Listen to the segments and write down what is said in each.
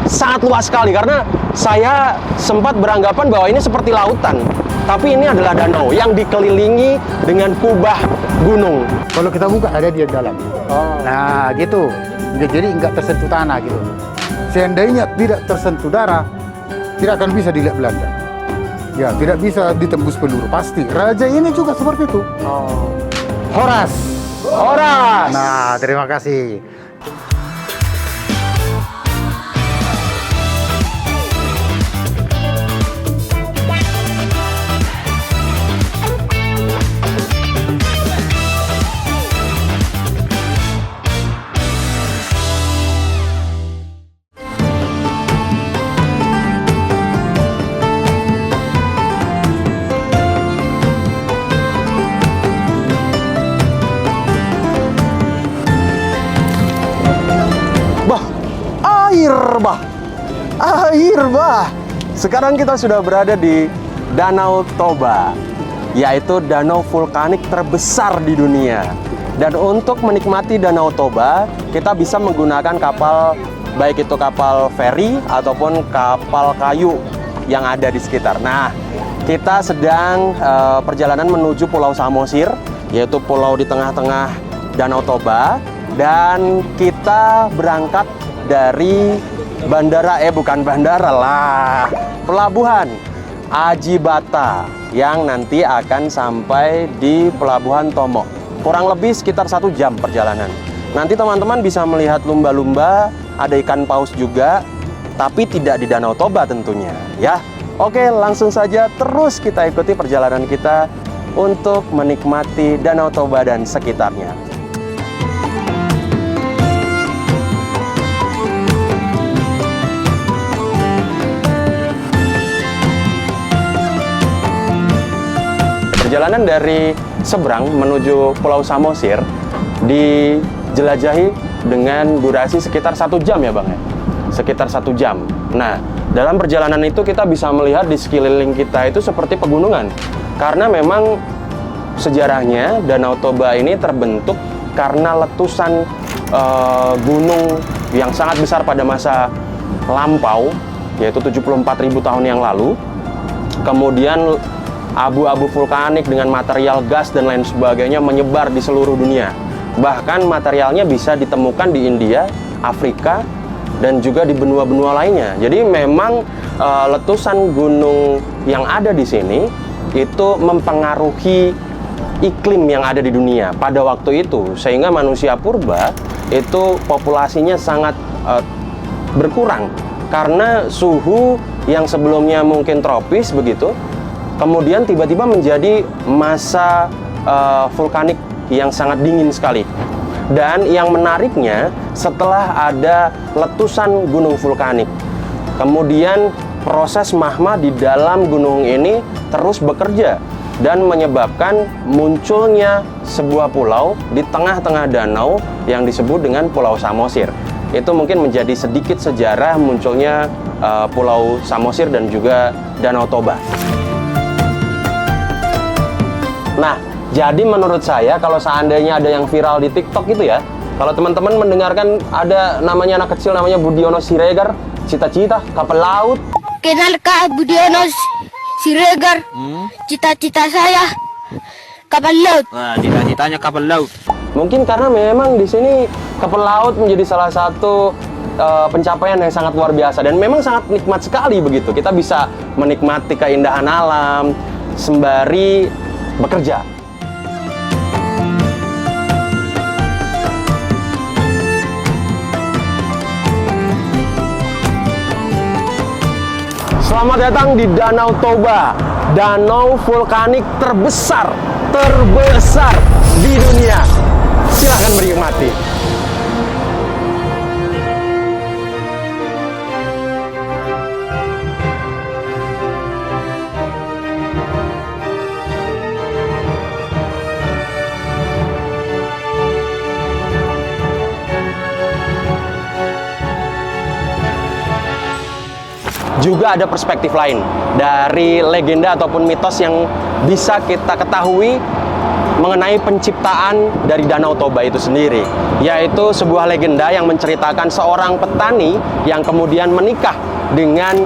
sangat luas sekali, karena saya sempat beranggapan bahwa ini seperti lautan, tapi ini adalah danau yang dikelilingi dengan kubah gunung. Kalau kita buka ada di dalam. Nah gitu, jadi nggak tersentuh tanah gitu. Seandainya tidak tersentuh darah, tidak akan bisa dilihat Belanda. Ya, tidak bisa ditembus peluru pasti. Raja ini juga seperti itu. Horas. Horas. Nah, terima kasih. Air bah. Sekarang kita sudah berada di Danau Toba, yaitu danau vulkanik terbesar di dunia. Dan untuk menikmati Danau Toba, kita bisa menggunakan kapal, baik itu kapal feri ataupun kapal kayu yang ada di sekitar. Nah, kita sedang perjalanan menuju Pulau Samosir, yaitu pulau di tengah-tengah Danau Toba. Dan kita berangkat dari pelabuhan Aji Bata yang nanti akan sampai di Pelabuhan Tomo. Kurang lebih sekitar 1 jam perjalanan. Nanti teman-teman bisa melihat lumba-lumba, ada ikan paus juga, tapi tidak di Danau Toba tentunya ya. Oke, langsung saja terus kita ikuti perjalanan kita untuk menikmati Danau Toba dan sekitarnya. Perjalanan dari seberang menuju Pulau Samosir dijelajahi dengan durasi sekitar 1 jam ya Bang ya? Sekitar 1 jam. Nah, dalam perjalanan itu kita bisa melihat di sekeliling kita itu seperti pegunungan. Karena memang sejarahnya Danau Toba ini terbentuk karena letusan gunung yang sangat besar pada masa lampau, yaitu 74.000 tahun yang lalu. Kemudian abu-abu vulkanik dengan material gas dan lain sebagainya menyebar di seluruh dunia. Bahkan materialnya bisa ditemukan di India, Afrika, dan juga di benua-benua lainnya. Jadi memang letusan gunung yang ada di sini itu mempengaruhi iklim yang ada di dunia pada waktu itu, sehingga manusia purba itu populasinya sangat berkurang karena suhu yang sebelumnya mungkin tropis begitu, kemudian tiba-tiba menjadi masa vulkanik yang sangat dingin sekali. Dan yang menariknya, setelah ada letusan gunung vulkanik, kemudian proses magma di dalam gunung ini terus bekerja dan menyebabkan munculnya sebuah pulau di tengah-tengah danau yang disebut dengan Pulau Samosir. Itu mungkin menjadi sedikit sejarah munculnya Pulau Samosir dan juga Danau Toba. Nah, jadi menurut saya kalau seandainya ada yang viral di TikTok itu ya, kalau teman-teman mendengarkan ada namanya anak kecil namanya Budiono Siregar, cita-cita kapal laut. Kenal Kak Budiono Siregar. Cita-cita saya kapal laut. Nah, cita-citanya kapal laut. Mungkin karena memang di sini kapal laut menjadi salah satu pencapaian yang sangat luar biasa dan memang sangat nikmat sekali begitu. Kita bisa menikmati keindahan alam sembari bekerja. Selamat datang di Danau Toba, danau vulkanik terbesar di dunia. Silahkan menikmati. Juga ada perspektif lain dari legenda ataupun mitos yang bisa kita ketahui mengenai penciptaan dari Danau Toba itu sendiri, yaitu sebuah legenda yang menceritakan seorang petani yang kemudian menikah dengan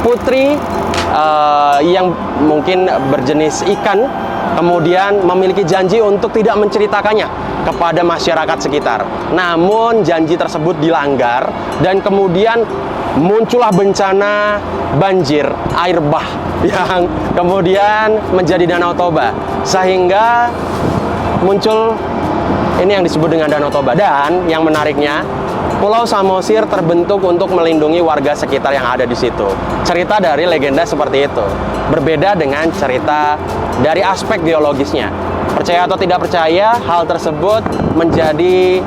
putri yang mungkin berjenis ikan, kemudian memiliki janji untuk tidak menceritakannya kepada masyarakat sekitar. Namun janji tersebut dilanggar dan kemudian muncullah bencana banjir air bah yang kemudian menjadi Danau Toba, sehingga muncul ini yang disebut dengan Danau Toba. Dan yang menariknya, Pulau Samosir terbentuk untuk melindungi warga sekitar yang ada di situ. Cerita dari legenda seperti itu berbeda dengan cerita dari aspek geologisnya. Percaya atau tidak percaya, hal tersebut menjadi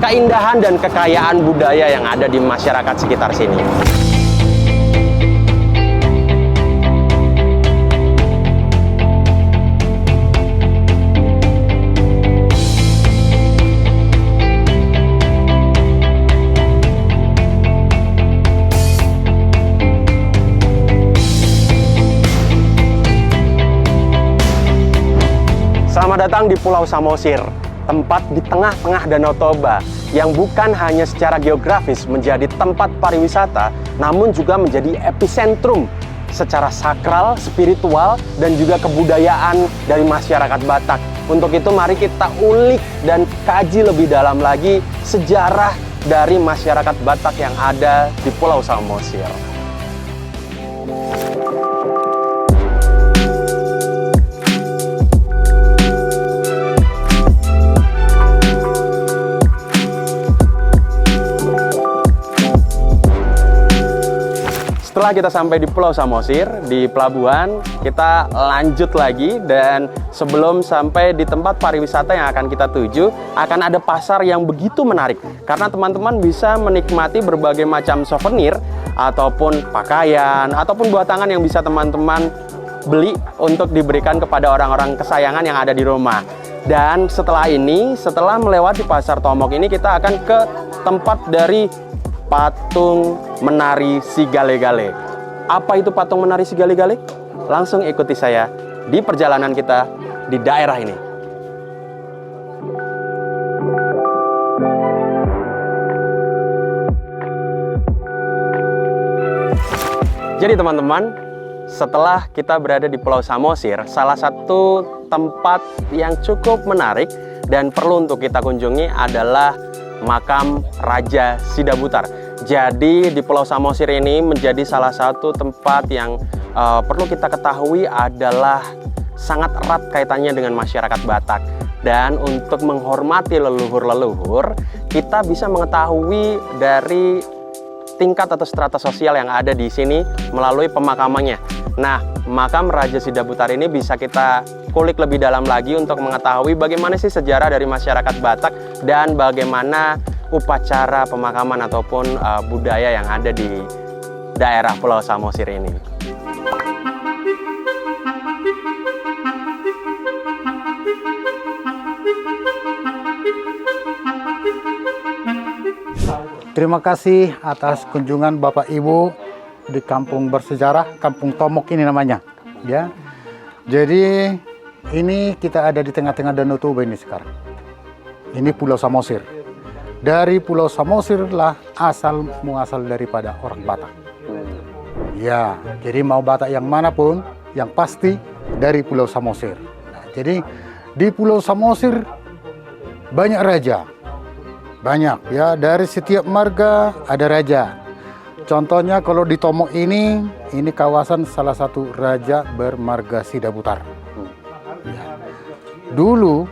keindahan dan kekayaan budaya yang ada di masyarakat sekitar sini. Selamat datang di Pulau Samosir, tempat di tengah-tengah Danau Toba yang bukan hanya secara geografis menjadi tempat pariwisata, namun juga menjadi epicentrum secara sakral, spiritual, dan juga kebudayaan dari masyarakat Batak. Untuk itu mari kita ulik dan kaji lebih dalam lagi sejarah dari masyarakat Batak yang ada di Pulau Samosir. Setelah kita sampai di Pulau Samosir, di pelabuhan, kita lanjut lagi. Dan sebelum sampai di tempat pariwisata yang akan kita tuju, akan ada pasar yang begitu menarik. Karena teman-teman bisa menikmati berbagai macam souvenir, ataupun pakaian, ataupun buah tangan yang bisa teman-teman beli untuk diberikan kepada orang-orang kesayangan yang ada di rumah. Dan setelah ini, setelah melewati Pasar Tomok ini, kita akan ke tempat dari patung menari si Gale-Gale. Apa itu patung menari si Gale-Gale? Langsung ikuti saya di perjalanan kita di daerah ini. Jadi teman-teman, setelah kita berada di Pulau Samosir, salah satu tempat yang cukup menarik dan perlu untuk kita kunjungi adalah makam Raja Sidabutar. Jadi di Pulau Samosir ini menjadi salah satu tempat yang perlu kita ketahui adalah sangat erat kaitannya dengan masyarakat Batak. Dan untuk menghormati leluhur-leluhur, kita bisa mengetahui dari tingkat atau strata sosial yang ada di sini melalui pemakamannya. Nah, makam Raja Sidabutar ini bisa kita kulik lebih dalam lagi untuk mengetahui bagaimana sih sejarah dari masyarakat Batak dan bagaimana upacara pemakaman ataupun budaya yang ada di daerah Pulau Samosir ini. Terima kasih atas kunjungan Bapak Ibu di kampung bersejarah, Kampung Tomok ini namanya. Ya, jadi ini kita ada di tengah-tengah Danau Toba ini sekarang. Ini Pulau Samosir. Dari Pulau Samosir lah asal muasal daripada orang Batak. Ya, jadi mau Batak yang manapun, yang pasti dari Pulau Samosir. Nah, jadi di Pulau Samosir banyak raja. Banyak ya, dari setiap marga ada raja. Contohnya kalau di Tomok ini kawasan salah satu raja bermarga Sidabutar. Ya. Dulu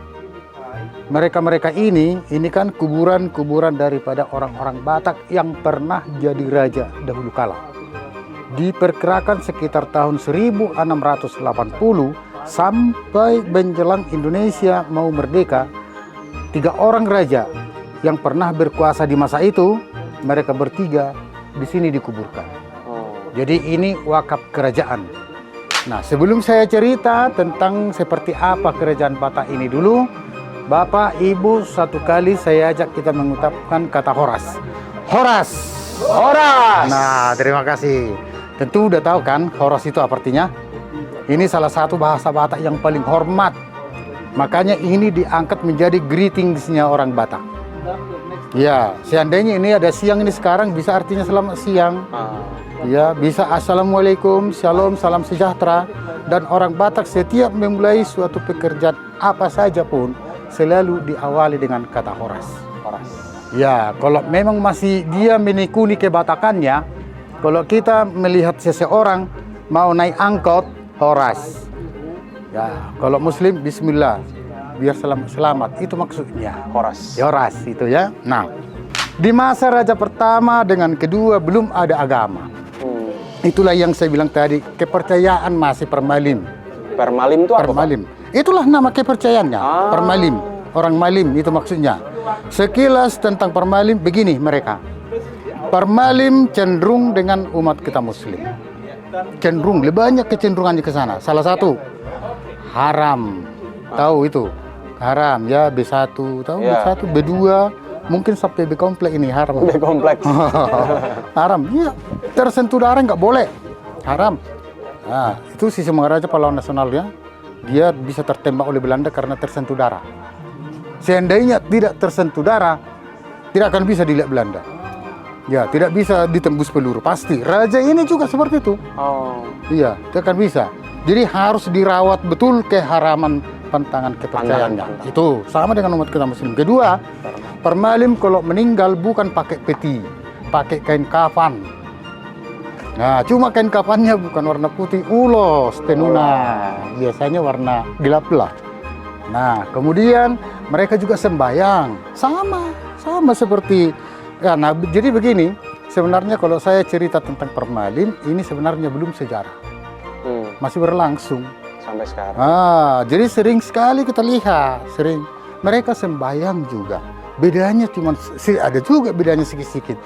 mereka ini kan kuburan-kuburan daripada orang-orang Batak yang pernah jadi raja dahulu kala. Diperkirakan sekitar tahun 1680 sampai menjelang Indonesia mau merdeka, 3 orang raja yang pernah berkuasa di masa itu, mereka bertiga di sini dikuburkan. Jadi ini wakaf kerajaan. Nah, sebelum saya cerita tentang seperti apa kerajaan Batak ini dulu, Bapak, Ibu, satu kali saya ajak kita mengucapkan kata Horas. Horas! Horas! Nah, terima kasih. Tentu udah tahu kan Horas itu apa artinya? Ini salah satu bahasa Batak yang paling hormat. Makanya ini diangkat menjadi greetingsnya orang Batak. Ya, seandainya ini ada siang ini sekarang bisa artinya selamat siang. Ya, bisa assalamualaikum, shalom, salam sejahtera. Dan orang Batak setiap memulai suatu pekerjaan apa saja pun selalu diawali dengan kata horas. Horas. Ya, kalau memang masih dia menekuni kebatakannya, kalau kita melihat seseorang mau naik angkot, horas. Ya, kalau Muslim, Bismillah, biar selamat. Itu maksudnya. Horas. Ya, horas itu ya. Nah, di masa raja pertama dengan kedua belum ada agama. Itulah yang saya bilang tadi, kepercayaan masih permalim. Permalim itu apa, Pak? Permalim. Itulah nama kepercayaannya, permalim. Orang malim itu maksudnya. Sekilas tentang permalim begini mereka. Permalim cenderung dengan umat kita Muslim. Cenderung, lebih banyak kecenderungannya ke sana. Salah satu, haram. Tahu itu? Haram ya, B1, tahu Ya. B1, B2, mungkin sampai B komplek ini haram. B kompleks. Haram, iya. Tersentuh darah nggak boleh. Haram. Nah, itu si Semangaraja pahlawan nasionalnya. Dia bisa tertembak oleh Belanda karena tersentuh darah. Seandainya tidak tersentuh darah, tidak akan bisa dilihat Belanda. Ya, tidak bisa ditembus peluru, pasti. Raja ini juga seperti itu. Oh. Iya, tidak akan bisa. Jadi harus dirawat betul keharaman pantangan kepercayaannya. Itu sama dengan umat kita Muslim. Kedua, permalim kalau meninggal bukan pakai peti, pakai kain kafan. Nah, cuma kain kafannya bukan warna putih, ulos, tenuna. Biasanya warna gelap lah. Nah, kemudian mereka juga sembahyang. Sama seperti ya, nah, jadi begini, sebenarnya kalau saya cerita tentang permalim, ini sebenarnya belum sejarah. Masih berlangsung. Sampai sekarang. Jadi sering sekali kita lihat, mereka sembahyang juga. Bedanya cuma ada juga bedanya sedikit-sedikit.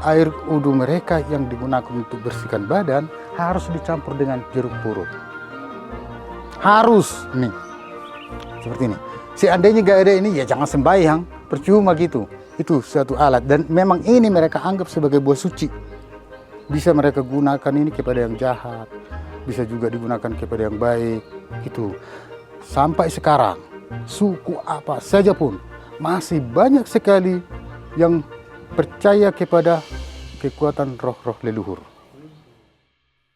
Air wudhu mereka yang digunakan untuk bersihkan badan harus dicampur dengan jeruk purut. Harus nih, seperti ini. Seandainya gak ada ini, ya jangan sembahyang, percuma gitu. Itu suatu alat dan memang ini mereka anggap sebagai buah suci. Bisa mereka gunakan ini kepada yang jahat, bisa juga digunakan kepada yang baik. Itu sampai sekarang suku apa saja pun masih banyak sekali yang percaya kepada kekuatan roh-roh leluhur.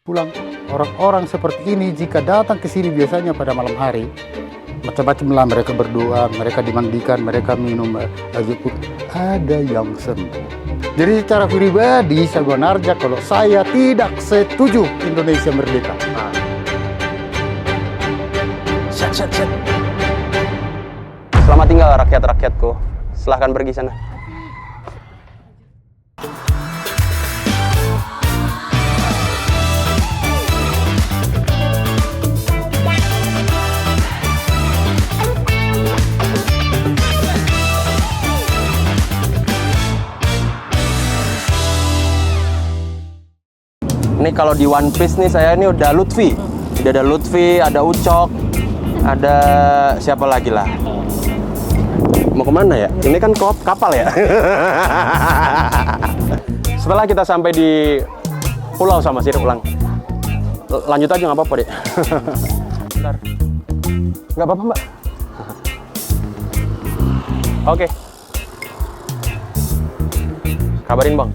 Pulang orang-orang seperti ini jika datang ke sini biasanya pada malam hari, macam-macam lah mereka berdoa, mereka dimandikan, mereka minum air putih, ada yang sembuh. Jadi secara pribadi sebenarnya kalau saya tidak setuju Indonesia merdeka. Set. Selamat tinggal rakyat-rakyatku. Silahkan pergi sana. Ini kalau di One Piece nih saya ini udah Lutfi. Udah ada Lutfi, ada Ucok, ada siapa lagi lah. Mau kemana ya? Ini kan kapal ya. Setelah kita sampai di Pulau Samosir ulang. Lanjut aja nggak apa-apa deh. Bentar. Nggak apa-apa Mbak. Oke. Kabarin Bang.